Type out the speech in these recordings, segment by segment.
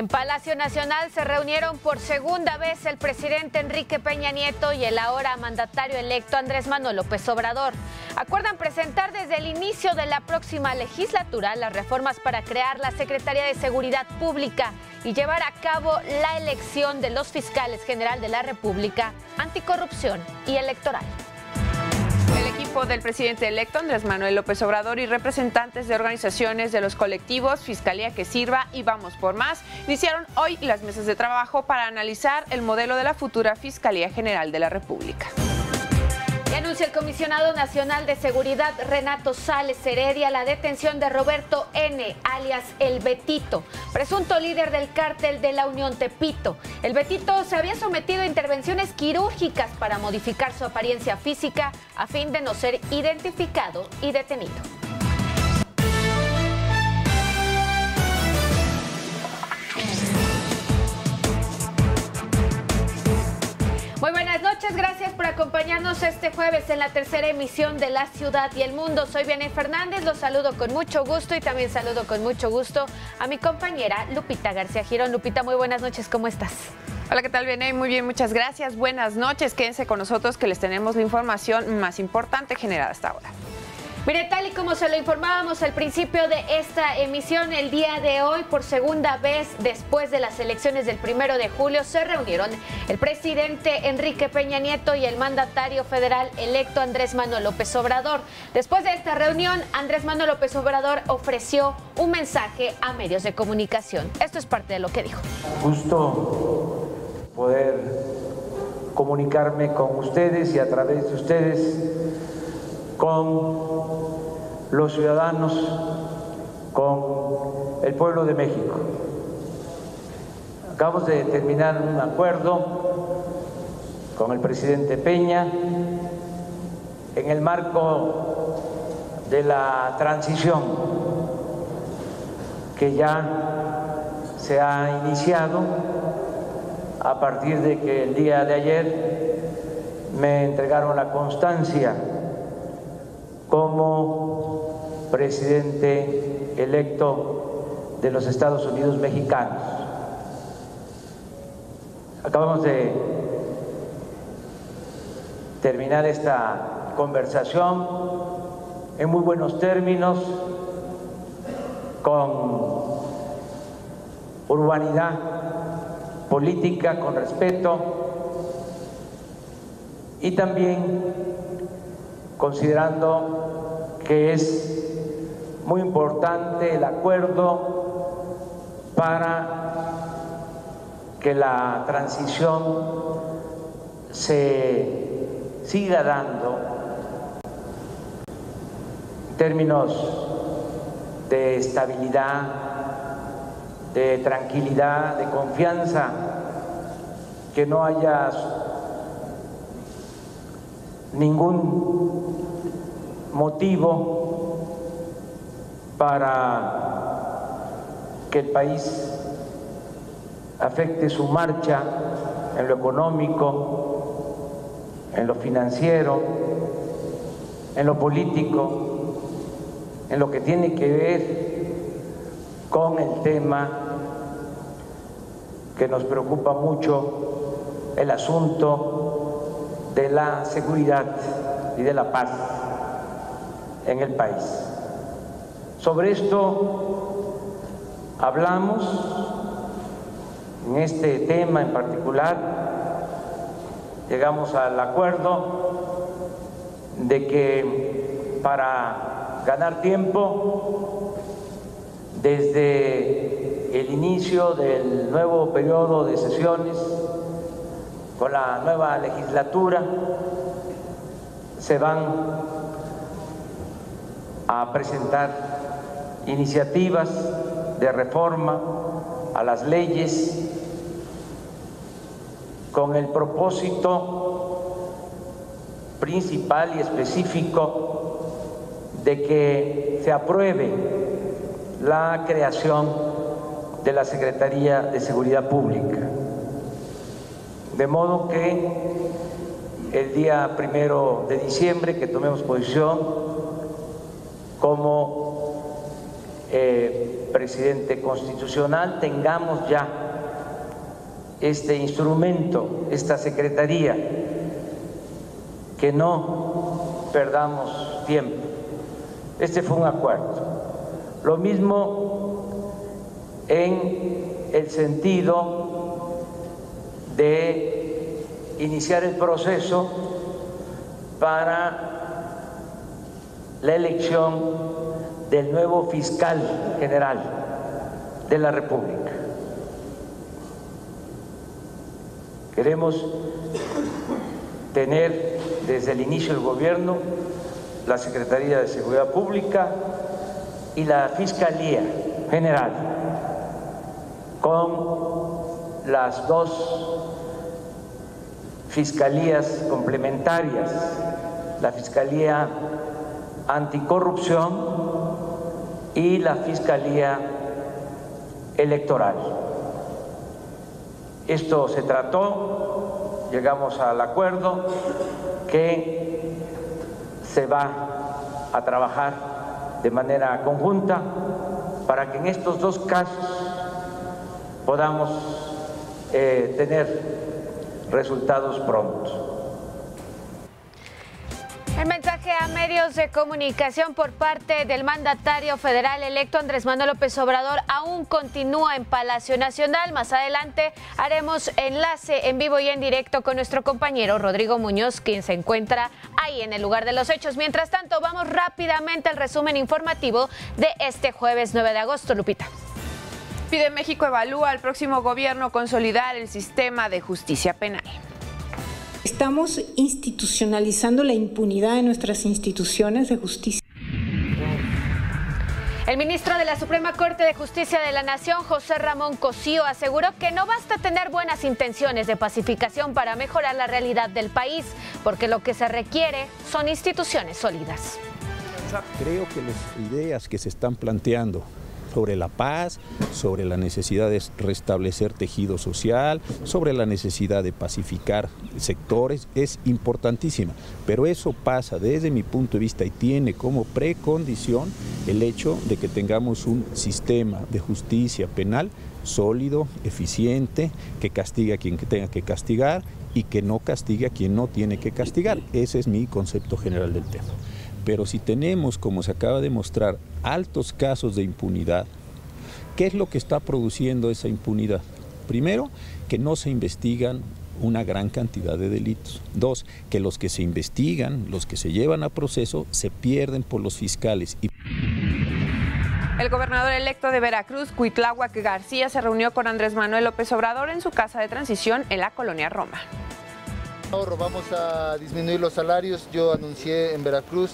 En Palacio Nacional se reunieron por segunda vez el presidente Enrique Peña Nieto y el ahora mandatario electo Andrés Manuel López Obrador. Acuerdan presentar desde el inicio de la próxima legislatura las reformas para crear la Secretaría de Seguridad Pública y llevar a cabo la elección de los fiscales general de la República, anticorrupción y electoral. El equipo del presidente electo Andrés Manuel López Obrador y representantes de organizaciones de los colectivos Fiscalía que Sirva y Vamos por Más iniciaron hoy las mesas de trabajo para analizar el modelo de la futura Fiscalía General de la República. Y anuncia el comisionado nacional de seguridad Renato Sales Heredia la detención de Roberto N., alias El Betito, presunto líder del cártel de la Unión Tepito. El Betito se había sometido a intervenciones quirúrgicas para modificar su apariencia física a fin de no ser identificado y detenido. Muy buenas noches, gracias por acompañarnos este jueves en la tercera emisión de La Ciudad y el Mundo. Soy Vianey Fernández, los saludo con mucho gusto y también saludo con mucho gusto a mi compañera Lupita García Girón. Lupita, muy buenas noches, ¿cómo estás? Hola, ¿qué tal, Vianey? Muy bien, muchas gracias. Buenas noches, quédense con nosotros que les tenemos la información más importante generada hasta ahora. Mire, tal y como se lo informábamos al principio de esta emisión, el día de hoy, por segunda vez después de las elecciones del 1 de julio, se reunieron el presidente Enrique Peña Nieto y el mandatario federal electo Andrés Manuel López Obrador. Después de esta reunión, Andrés Manuel López Obrador ofreció un mensaje a medios de comunicación. Esto es parte de lo que dijo. Gusto poder comunicarme con ustedes y a través de ustedes con los ciudadanos, con el pueblo de México. Acabamos de terminar un acuerdo con el presidente Peña en el marco de la transición que ya se ha iniciado a partir de que el día de ayer me entregaron la constancia como presidente electo de los Estados Unidos mexicanos. Acabamos de terminar esta conversación en muy buenos términos, con urbanidad política, con respeto y también considerando que es muy importante el acuerdo para que la transición se siga dando en términos de estabilidad, de tranquilidad, de confianza, que no haya ningún motivo para que el país afecte su marcha en lo económico, en lo financiero, en lo político, en lo que tiene que ver con el tema que nos preocupa mucho, el asunto de la seguridad y de la paz en el país. Sobre esto hablamos, en este tema en particular, llegamos al acuerdo de que para ganar tiempo, desde el inicio del nuevo periodo de sesiones, con la nueva legislatura, se van a presentar iniciativas de reforma a las leyes con el propósito principal y específico de que se apruebe la creación de la Secretaría de Seguridad Pública. De modo que el día 1 de diciembre que tomemos posición como presidente constitucional, tengamos ya este instrumento, esta secretaría, que no perdamos tiempo. Este fue un acuerdo. Lo mismo en el sentido de iniciar el proceso para la elección del nuevo fiscal general de la República. Queremos tener desde el inicio del gobierno la Secretaría de Seguridad Pública y la Fiscalía General, con las dos fiscalías complementarias, la Fiscalía Anticorrupción y la Fiscalía Electoral. Esto se trató, llegamos al acuerdo que se va a trabajar de manera conjunta para que en estos dos casos podamos tener resultados prontos. El mensaje a medios de comunicación por parte del mandatario federal electo Andrés Manuel López Obrador aún continúa en Palacio Nacional. Más adelante haremos enlace en vivo y en directo con nuestro compañero Rodrigo Muñoz, quien se encuentra ahí en el lugar de los hechos. Mientras tanto, vamos rápidamente al resumen informativo de este jueves 9 de agosto. Lupita. Pide México evalúa al próximo gobierno consolidar el sistema de justicia penal. Estamos institucionalizando la impunidad en nuestras instituciones de justicia. El ministro de la Suprema Corte de Justicia de la Nación, José Ramón Cosío, aseguró que no basta tener buenas intenciones de pacificación para mejorar la realidad del país, porque lo que se requiere son instituciones sólidas. Creo que las ideas que se están planteando sobre la paz, sobre la necesidad de restablecer tejido social, sobre la necesidad de pacificar sectores, es importantísima. Pero eso pasa desde mi punto de vista y tiene como precondición el hecho de que tengamos un sistema de justicia penal sólido, eficiente, que castigue a quien tenga que castigar y que no castigue a quien no tiene que castigar. Ese es mi concepto general del tema. Pero si tenemos, como se acaba de mostrar, altos casos de impunidad, ¿qué es lo que está produciendo esa impunidad? Primero, que no se investigan una gran cantidad de delitos. Dos, que los que se investigan, los que se llevan a proceso, se pierden por los fiscales. El gobernador electo de Veracruz, Cuitláhuac García, se reunió con Andrés Manuel López Obrador en su casa de transición en la colonia Roma. Vamos a disminuir los salarios. Yo anuncié en Veracruz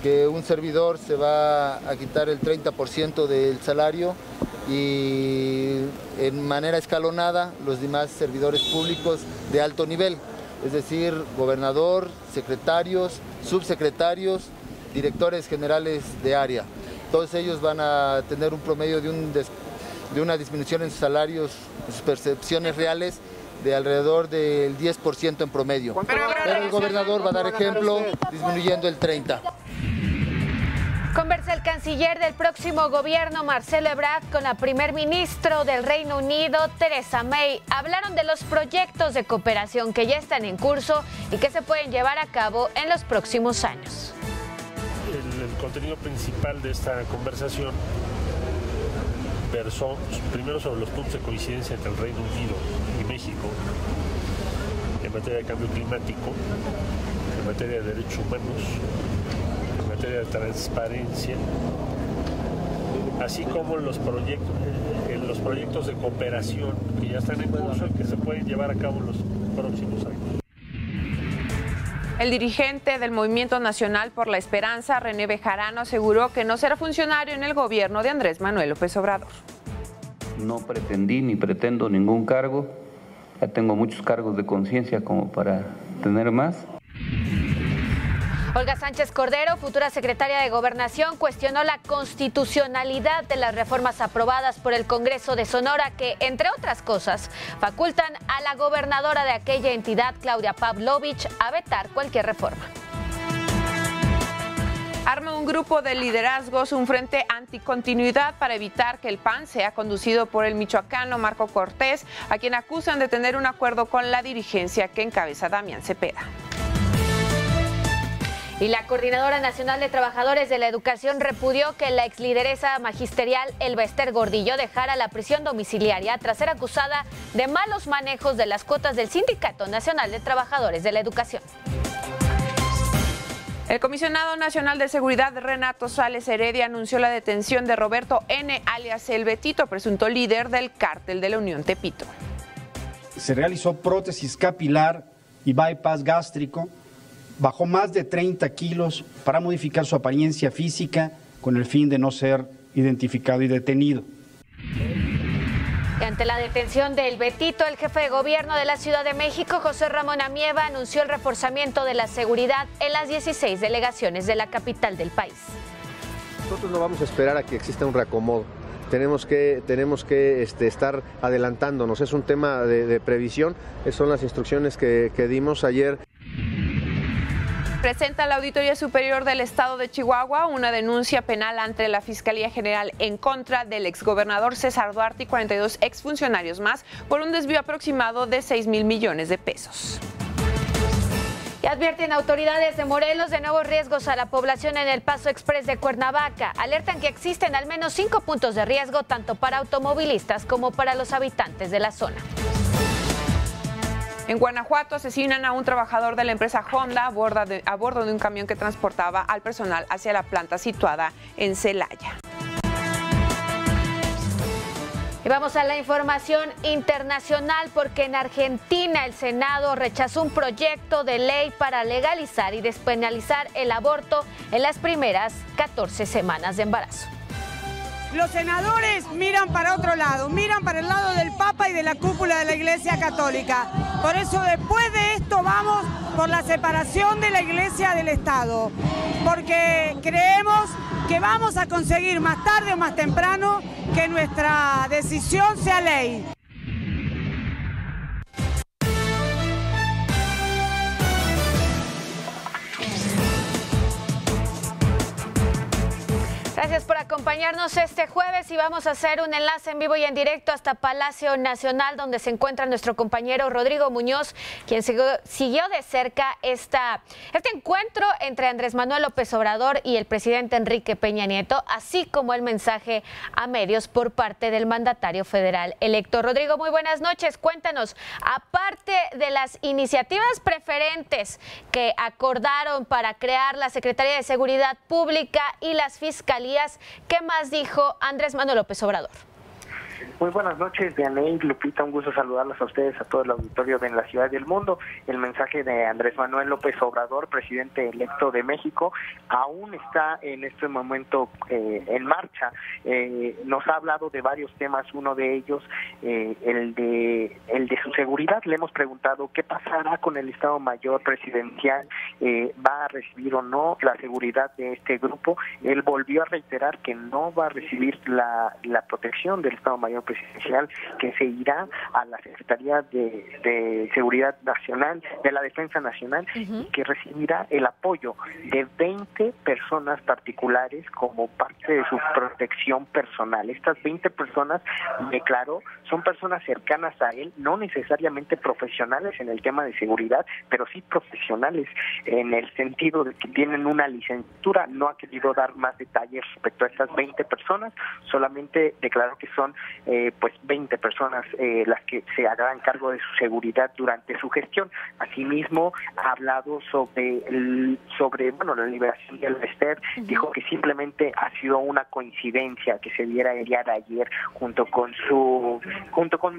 que un servidor se va a quitar el 30% del salario y en manera escalonada los demás servidores públicos de alto nivel, es decir, gobernador, secretarios, subsecretarios, directores generales de área. Todos ellos van a tener un promedio de una disminución en sus salarios, en sus percepciones reales, de alrededor del 10% en promedio. Pero el gobernador va a dar ejemplo disminuyendo el 30%. Conversa el canciller del próximo gobierno, Marcelo Ebrard, con la primer ministro del Reino Unido, Theresa May. Hablaron de los proyectos de cooperación que ya están en curso y que se pueden llevar a cabo en los próximos años. El contenido principal de esta conversación versó primero sobre los puntos de coincidencia entre el Reino Unido y México en materia de cambio climático, en materia de derechos humanos, en materia de transparencia, así como los proyectos de cooperación que ya están en curso y que se pueden llevar a cabo en los próximos años. El dirigente del Movimiento Nacional por la Esperanza, René Bejarano, aseguró que no será funcionario en el gobierno de Andrés Manuel López Obrador. No pretendí ni pretendo ningún cargo. Ya tengo muchos cargos de conciencia como para tener más. Olga Sánchez Cordero, futura secretaria de Gobernación, cuestionó la constitucionalidad de las reformas aprobadas por el Congreso de Sonora que, entre otras cosas, facultan a la gobernadora de aquella entidad, Claudia Pavlovich, a vetar cualquier reforma. Arma un grupo de liderazgos, un frente anticontinuidad para evitar que el PAN sea conducido por el michoacano Marco Cortés, a quien acusan de tener un acuerdo con la dirigencia que encabeza Damián Cepeda. Y la Coordinadora Nacional de Trabajadores de la Educación repudió que la exlideresa magisterial Elba Ester Gordillo dejara la prisión domiciliaria tras ser acusada de malos manejos de las cuotas del Sindicato Nacional de Trabajadores de la Educación. El comisionado nacional de seguridad Renato Sales Heredia anunció la detención de Roberto N., alias El Betito, presunto líder del cártel de la Unión Tepito. Se realizó prótesis capilar y bypass gástrico. Bajó más de 30 kilos para modificar su apariencia física con el fin de no ser identificado y detenido. Y ante la detención de El Betito, el jefe de gobierno de la Ciudad de México, José Ramón Amieva, anunció el reforzamiento de la seguridad en las 16 delegaciones de la capital del país. Nosotros no vamos a esperar a que exista un reacomodo. Tenemos que estar adelantándonos. Es un tema de previsión. Esas son las instrucciones que dimos ayer. Presenta la Auditoría Superior del Estado de Chihuahua una denuncia penal ante la Fiscalía General en contra del exgobernador César Duarte y 42 exfuncionarios más por un desvío aproximado de 6,000 millones de pesos. Y advierten autoridades de Morelos de nuevos riesgos a la población en el Paso Express de Cuernavaca. Alertan que existen al menos 5 puntos de riesgo tanto para automovilistas como para los habitantes de la zona. En Guanajuato asesinan a un trabajador de la empresa Honda a bordo de un camión que transportaba al personal hacia la planta situada en Celaya. Y vamos a la información internacional porque en Argentina el Senado rechazó un proyecto de ley para legalizar y despenalizar el aborto en las primeras 14 semanas de embarazo. Los senadores miran para otro lado, miran para el lado del Papa y de la cúpula de la Iglesia Católica. Por eso después de esto vamos por la separación de la Iglesia del Estado, porque creemos que vamos a conseguir más tarde o más temprano que nuestra decisión sea ley. Gracias por acompañarnos este jueves y vamos a hacer un enlace en vivo y en directo hasta Palacio Nacional, donde se encuentra nuestro compañero Rodrigo Muñoz, quien siguió de cerca este encuentro entre Andrés Manuel López Obrador y el presidente Enrique Peña Nieto, así como el mensaje a medios por parte del mandatario federal electo. Rodrigo, muy buenas noches. Cuéntanos, aparte de las iniciativas preferentes que acordaron para crear la Secretaría de Seguridad Pública y las fiscalías, ¿qué más dijo Andrés Manuel López Obrador? Muy buenas noches, Dianey, Lupita, un gusto saludarlos a ustedes, a todo el auditorio de la Ciudad del Mundo. El mensaje de Andrés Manuel López Obrador, presidente electo de México, aún está en este momento en marcha. Nos ha hablado de varios temas, uno de ellos el de su seguridad. Le hemos preguntado qué pasará con el Estado Mayor Presidencial, va a recibir o no la seguridad de este grupo. Él volvió a reiterar que no va a recibir la protección del Estado Mayor Presidencial, que se irá a la Secretaría de Seguridad Nacional, de la Defensa Nacional, y que recibirá el apoyo de 20 personas particulares como parte de su protección personal. Estas 20 personas, declaró, son personas cercanas a él, no necesariamente profesionales en el tema de seguridad, pero sí profesionales en el sentido de que tienen una licenciatura. No ha querido dar más detalles respecto a estas 20 personas, solamente declaró que son 20 personas las que se harán cargo de su seguridad durante su gestión. Asimismo, ha hablado sobre la liberación de Elba Ester. Dijo que simplemente ha sido una coincidencia que se diera el día de ayer junto con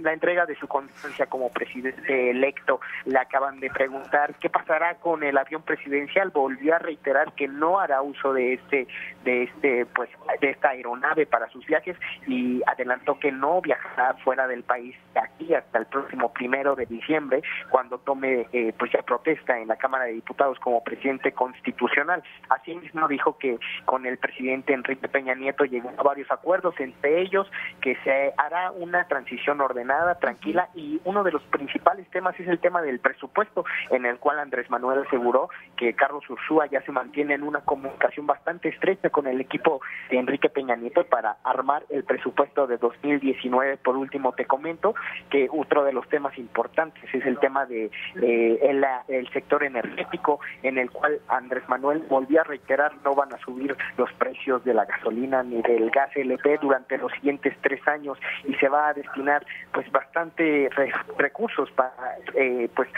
la entrega de su constancia como presidente electo. Le acaban de preguntar qué pasará con el avión presidencial. Volvió a reiterar que no hará uso de esta aeronave para sus viajes y adelantó que no no viajará fuera del país de aquí hasta el próximo 1 de diciembre, cuando tome pues ya protesta en la Cámara de Diputados como presidente constitucional. Asimismo dijo que con el presidente Enrique Peña Nieto llegó a varios acuerdos, entre ellos que se hará una transición ordenada, tranquila, y uno de los principales temas es el tema del presupuesto, en el cual Andrés Manuel aseguró que Carlos Ursúa ya se mantiene en una comunicación bastante estrecha con el equipo de Enrique Peña Nieto para armar el presupuesto de 2019. Por último, te comento que otro de los temas importantes es el tema de el sector energético, en el cual Andrés Manuel volvió a reiterar no van a subir los precios de la gasolina ni del gas LP durante los siguientes 3 años, y se va a destinar pues bastante recursos para pues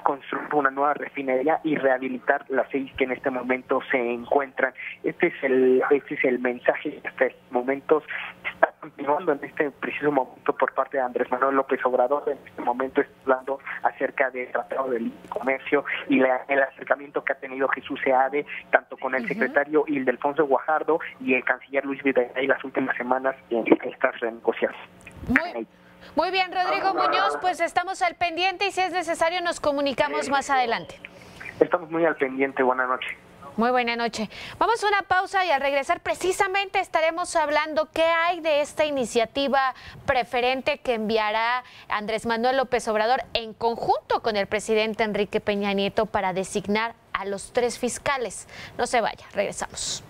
construir una nueva refinería y rehabilitar las 6 que en este momento se encuentran. Este es el mensaje que hasta estos momentos está continuando en este preciso momento por parte de Andrés Manuel López Obrador. En este momento está hablando acerca del Tratado de Libre Comercio y el acercamiento que ha tenido Jesús Seade, tanto con el secretario Ildefonso Guajardo y el canciller Luis Videgaray las últimas semanas en estas renegociaciones. Muy bien, Rodrigo Muñoz, pues estamos al pendiente y si es necesario nos comunicamos más adelante. Estamos muy al pendiente, buenas noches. Muy buena noche. Vamos a una pausa y al regresar precisamente estaremos hablando qué hay de esta iniciativa preferente que enviará Andrés Manuel López Obrador en conjunto con el presidente Enrique Peña Nieto para designar a los 3 fiscales. No se vaya, regresamos.